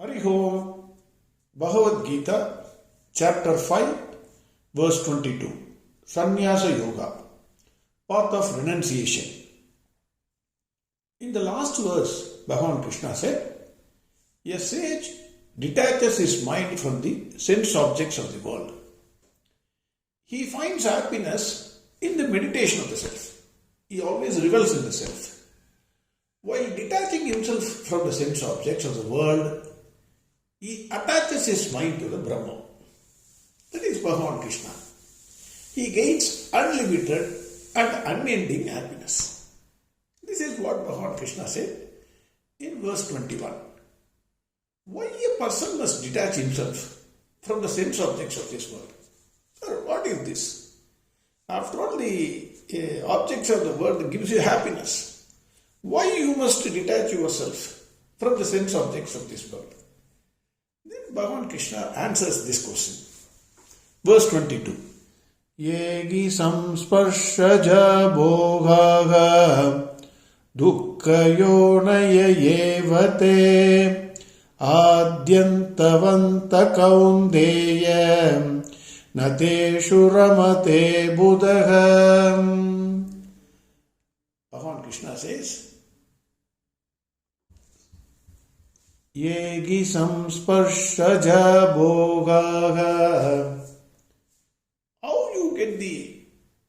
Hari Om, Bhagavad Gita Ch.5 Verse.22 Sannyasa Yoga, Path of Renunciation. In the last verse, Bhagwan Krishna said, a sage detaches his mind from the sense objects of the world. He finds happiness in the meditation of the self. He always revels in the self. While detaching himself from the sense objects of the world, he attaches his mind to the Brahma. That is Bhagwan Krishna. He gains unlimited and unending happiness. This is what Bhagwan Krishna said in verse 21. Why a person must detach himself from the sense objects of this world? Sir, what is this? After all, the objects of the world gives you happiness. Why you must detach yourself from the sense objects of this world? Then Bhagwan Krishna answers this question. Verse 22. Yegi samsparshaja bhogaha dukkha yonaya yevate adyantavanta kaundeya nateshu ramate buddha. Bhagwan Krishna says, Yegi samsparshaja bhogaha. How you get the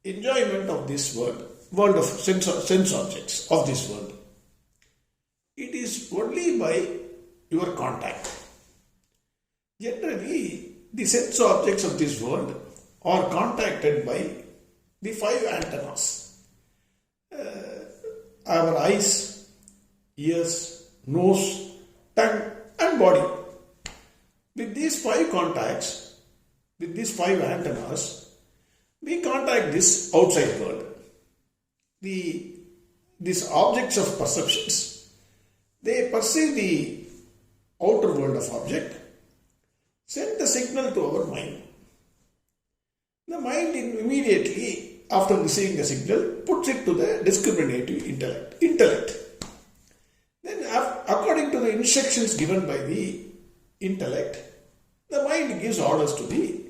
enjoyment of this world of sense objects of this world? It is only by your contact. Generally, the sense objects of this world are contacted by the 5 antennas. Our eyes, ears, nose, tongue and body. With these 5 contacts, with these 5 antennas, we contact this outside world. These objects of perceptions, they perceive the outer world of object, send the signal to our mind. The mind immediately, after receiving the signal, puts it to the discriminative intellect. Then, according to the instructions given by the intellect, the mind gives orders to the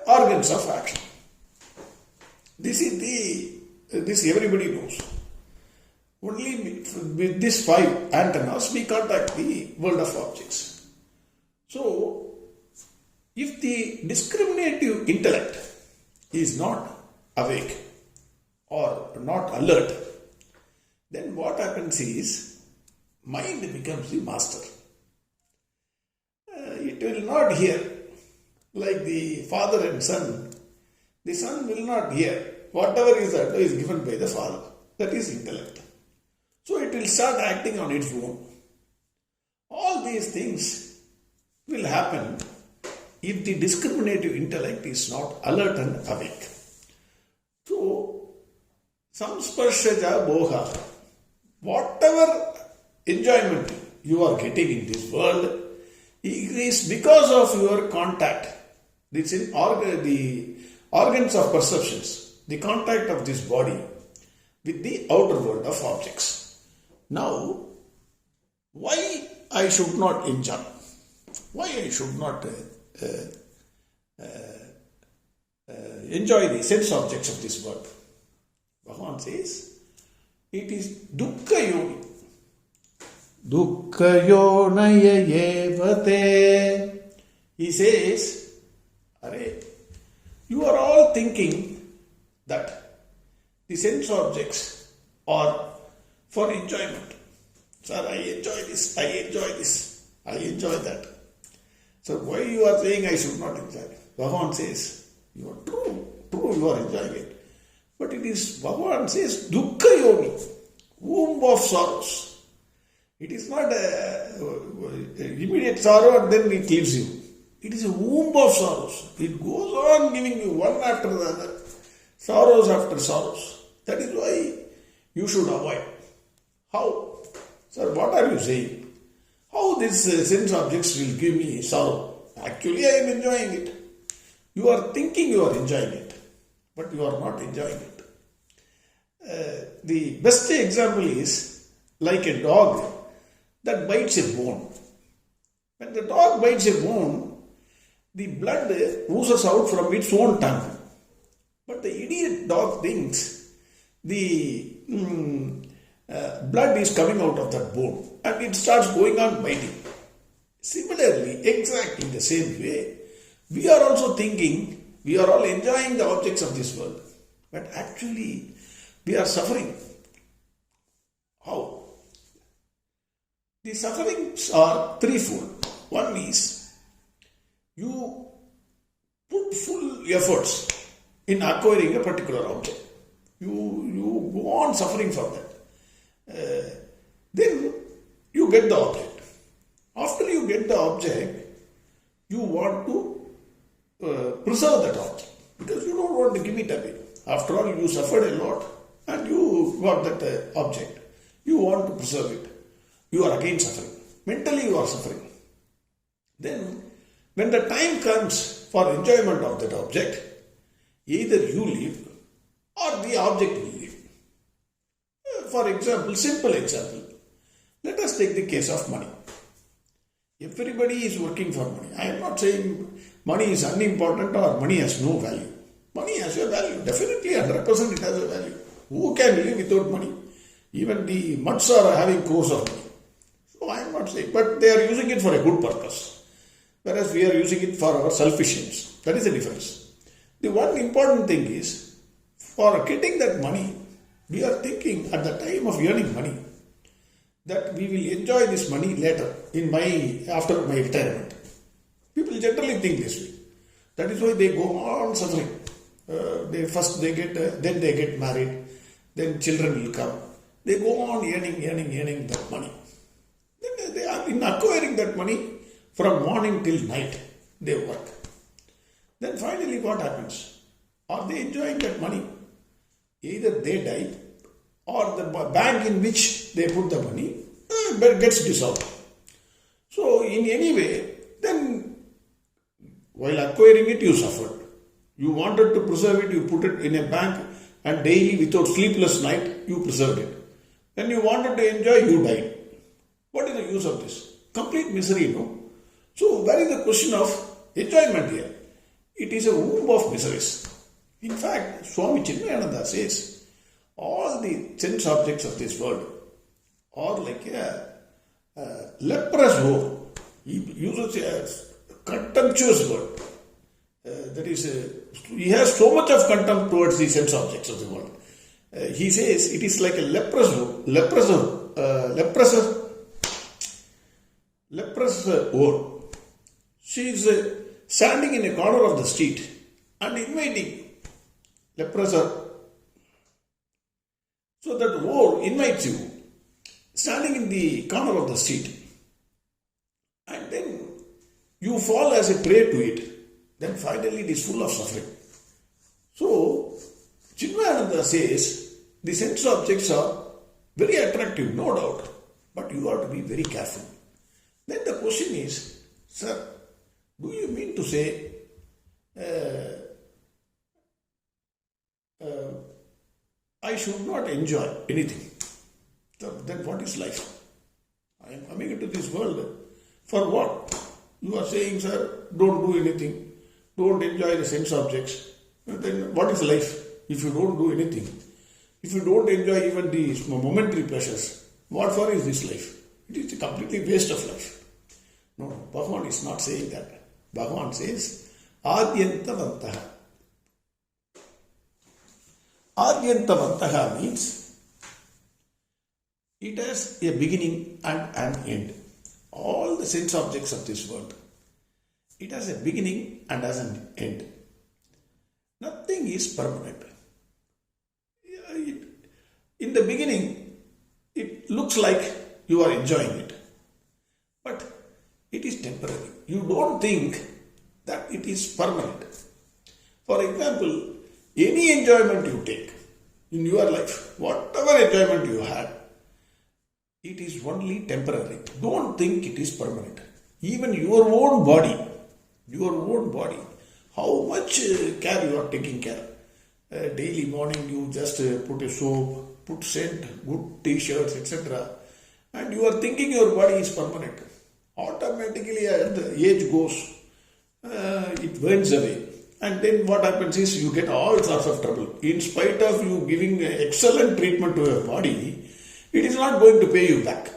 organs of action. This everybody knows. Only with these 5 antennas we contact the world of objects. So, if the discriminative intellect is not awake or not alert, then what happens is mind becomes the master. It will not hear like the father and son. The son will not hear whatever is advice given by the father. That is intellect. So it will start acting on its own. All these things will happen if the discriminative intellect is not alert and awake. So, samsparshaja bhoga, whatever enjoyment you are getting in this world is because of your contact. The organs of perceptions, the contact of this body with the outer world of objects. Now, why I should not enjoy? Why I should not enjoy the sense objects of this world? Bhagavan says, it is dukkha yoni. Dukkha yonaya yevate. He says, you are all thinking that the sense objects are for enjoyment. Sir, I enjoy this, I enjoy this, I enjoy that. So why you are saying I should not enjoy it? Bhagavan says, you are true, you are enjoying it. But it is, Bhagavan says, dukkha yoni, womb of sorrows. It is not immediate sorrow and then it leaves you. It is a womb of sorrows. It goes on giving you one after the other, sorrows after sorrows. That is why you should avoid. How? Sir, what are you saying? How these sense objects will give me sorrow? Actually, I am enjoying it. You are thinking you are enjoying it, but you are not enjoying it. The best example is like a dog that bites a bone. When the dog bites a bone, the blood oozes out from its own tongue. But the idiot dog thinks the blood is coming out of that bone and it starts going on biting. Similarly, exactly the same way, we are also thinking we are all enjoying the objects of this world, but actually we are suffering. How? The sufferings are threefold. One is you put full efforts in acquiring a particular object. You go on suffering for that. Then you get the object. After you get the object, you want to preserve that object because you don't want to give it away. After all, you suffered a lot and you got that object. You want to preserve it. You are again suffering. Mentally you are suffering. Then, when the time comes for enjoyment of that object, either you live or the object will live. For example, simple example, let us take the case of money. Everybody is working for money. I am not saying money is unimportant or money has no value. Money has a value. Definitely 100% it has a value. Who can live without money? Even the mutts are having crores of money. So I am not saying, but they are using it for a good purpose. Whereas we are using it for our selfish ends. That is the difference. The one important thing is, for getting that money, we are thinking at the time of earning money that we will enjoy this money later after my retirement. People generally think this way. That is why they go on suffering. First they get, then they get married, then children will come. They go on earning that money. Then they are in acquiring that money from morning till night. They work. Then finally what happens? Are they enjoying that money? Either they die or the bank in which they put the money gets dissolved. So in any way, then while acquiring it you suffered. You wanted to preserve it, you put it in a bank and daily without sleepless night you preserved it. When you wanted to enjoy, you died. What is the use of this? Complete misery, no? So where is the question of enjoyment here? It is a womb of miseries. In fact, Swami Chinmayananda says, all the sense objects of this world are like a leprous whore. He uses a contemptuous word. That is, he has so much of contempt towards the sense objects of the world. He says it is like a leprous whore. She is standing in a corner of the street and inviting leprosy. So that whore invites you, standing in the corner of the street, and then you fall as a prey to it. Then finally it is full of suffering. So, Chinmayananda says, the sense objects are very attractive, no doubt, but you have to be very careful. Then the question is, sir, do you mean to say I should not enjoy anything? So then what is life? I am coming into this world for what? You are saying, sir, don't do anything. Don't enjoy the sense objects. Then what is life if you don't do anything? If you don't enjoy even these momentary pleasures, what for is this life? It is a completely waste of life. No, Bhagwan is not saying that. Bhagwan says, Adyantavantaha. Adyantavantaha means it has a beginning and an end. All the sense objects of this world, it has a beginning and has an end. Nothing is permanent. In the beginning, it looks like you are enjoying it, but it is temporary. You don't think that it is permanent. For example, any enjoyment you take in your life, whatever enjoyment you had, it is only temporary. Don't think it is permanent. Even your own body, how much care you are taking care. Daily morning you just put a soap, put scent, good t-shirts, etc. And you are thinking your body is permanent. automatically as the age goes, it burns away. And then what happens is you get all sorts of trouble. In spite of you giving excellent treatment to your body, it is not going to pay you back.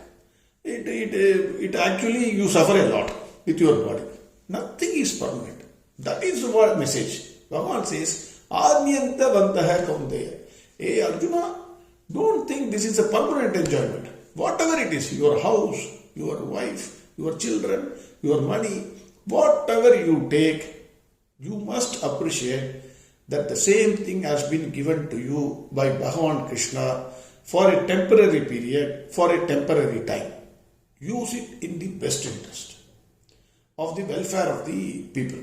It actually, you suffer a lot with your body. Nothing is permanent. That is what message. Bhagavan says, Adhyanta vantaha kaunteya. Hey Arjuna, don't think this is a permanent enjoyment. Whatever it is, your house, your wife, your children, your money, whatever you take, you must appreciate that the same thing has been given to you by Bhagwan Krishna for a temporary period, for a temporary time. Use it in the best interest of the welfare of the people.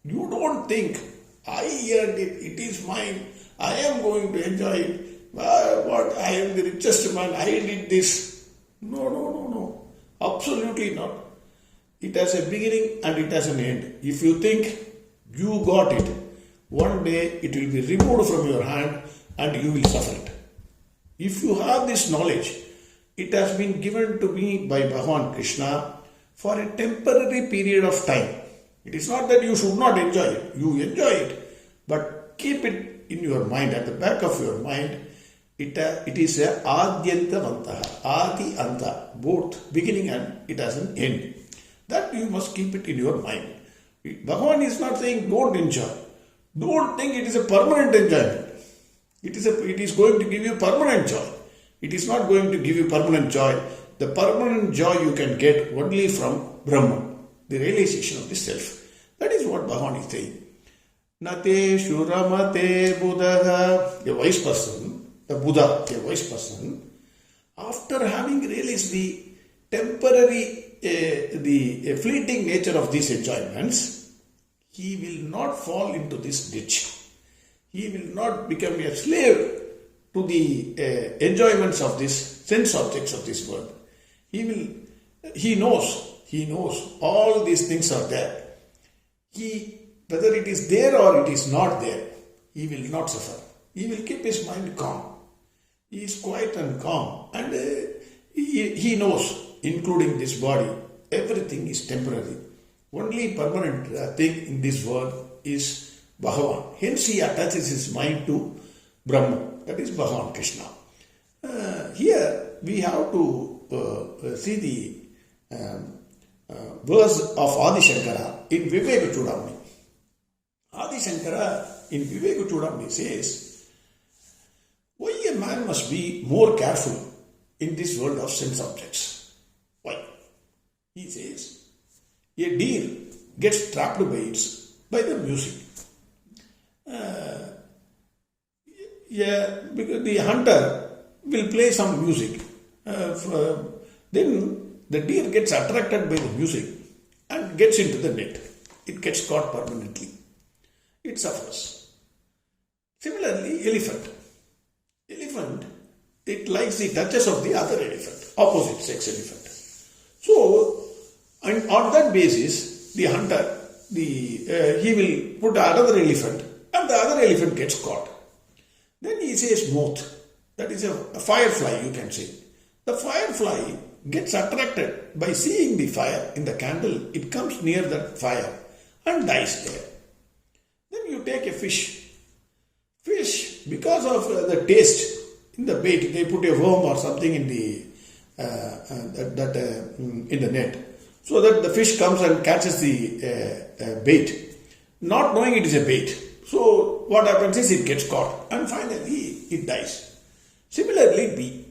You don't think, I earned it, it is mine, I am going to enjoy it, what, I am the richest man, I did this. No. Absolutely not. It has a beginning and it has an end. If you think you got it, one day it will be removed from your hand and you will suffer it. If you have this knowledge, it has been given to me by Bhagwan Krishna for a temporary period of time. It is not that you should not enjoy it. You enjoy it, but keep it in your mind, at the back of your mind. It is a Adyanta Vantaha, Adi Anta, both beginning and it has an end. That you must keep it in your mind. Bhagavan is not saying don't enjoy. Don't think it is a permanent enjoyment. It is going to give you permanent joy. It is not going to give you permanent joy. The permanent joy you can get only from Brahman, the realization of the self. That is what Bhagavan is saying. Nate Shuramate Buddha, a wise person, a Buddha, a wise person, after having realized the temporary, the fleeting nature of these enjoyments, he will not fall into this ditch. He will not become a slave to the enjoyments of these sense objects of this world. He knows all these things are there. Whether it is there or it is not there, he will not suffer. He will keep his mind calm. He is quiet and calm, and he knows, including this body, everything is temporary. Only permanent thing in this world is Bhagavan. Hence he attaches his mind to Brahman, that is Bhagavan Krishna. Here we have to see the verse of Adi Shankara in Viveka Chudamani. Adi Shankara in Viveka Chudamani says, why a man must be more careful in this world of sense objects? Why? He says, a deer gets trapped by the music. Because the hunter will play some music. Then the deer gets attracted by the music and gets into the net. It gets caught permanently. It suffers. Similarly, elephant, it likes the touches of the other elephant, opposite sex elephant. So, and on that basis, the hunter, he will put another elephant and the other elephant gets caught. Then he says moth, that is a firefly, you can say. The firefly gets attracted by seeing the fire in the candle. It comes near that fire and dies there. Then you take a fish. Fish, because of the taste in the bait, they put a worm or something in the in the net, so that the fish comes and catches the bait, not knowing it is a bait. So what happens is it gets caught and finally it dies. Similarly,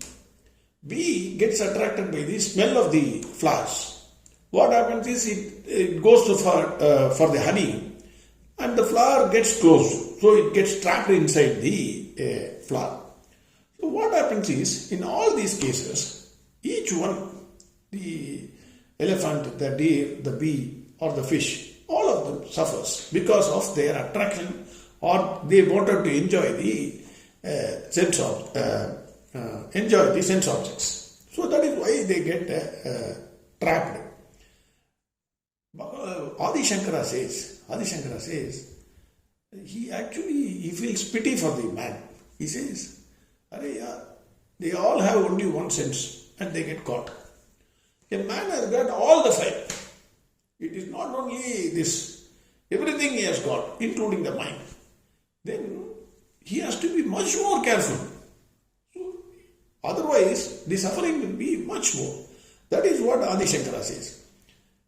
bee gets attracted by the smell of the flowers. What happens is it goes for the honey and the flower gets closed, so it gets trapped inside the flower. So what happens is, in all these cases, each one, the elephant, the deer, the bee or the fish, all of them suffers because of their attraction, or they wanted to enjoy the sense objects. So that is why they get trapped. Adi Shankara says, he feels pity for the man. He says, they all have only one sense and they get caught. A man has got all the fire. It is not only this, everything he has got, including the mind. Then he has to be much more careful. Otherwise, the suffering will be much more. That is what Adi Shankara says.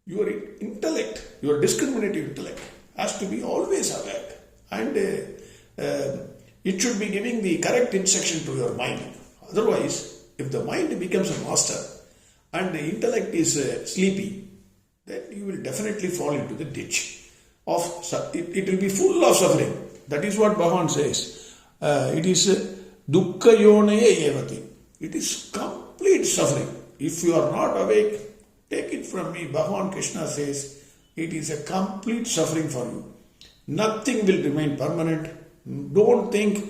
Your intellect, your discriminative intellect, has to be always alert. And it should be giving the correct instruction to your mind. Otherwise, if the mind becomes a master and the intellect is sleepy, then you will definitely fall into the ditch. It will be full of suffering. That is what Bhagavan says. It is dukkha yonaya evati. It is complete suffering. If you are not awake, take it from me. Bhagwan Krishna says, it is a complete suffering for you. Nothing will remain permanent. Don't think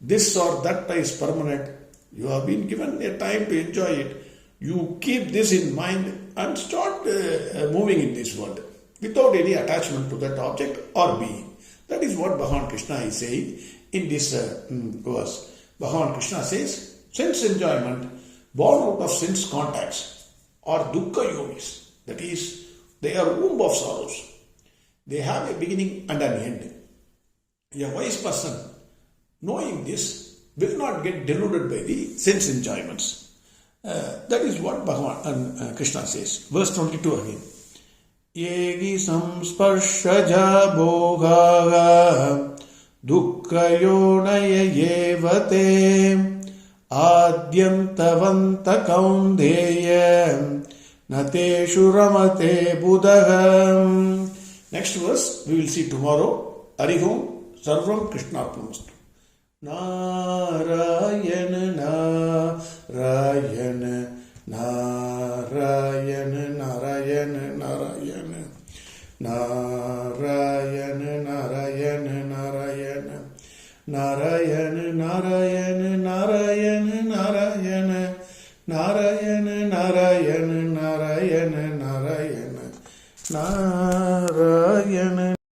this or that is permanent. You have been given a time to enjoy it. You keep this in mind and start moving in this world without any attachment to that object or being. That is what Bhagwan Krishna is saying in this verse. Bhagwan Krishna says, sense enjoyment born out of sense contacts are dukkha yogis. That is, they are womb of sorrows. They have a beginning and an end. A wise person, knowing this, will not get deluded by the sense enjoyments. That is what Bhagwan Krishna says. Verse 22 again. Yegi samsparshaja bhogaga dukkha yonaya yevate Adyantavanta kaundeya nateshu ramate budaham. Next verse we will see tomorrow. Arihom sarvam krishnarpamastu. Narayana Narayana Narayana Narayana Narayana Narayana Narayana Narayana Narayana Narayana Narayana Narayana Narayana Narayana Narayana Narayana Narayana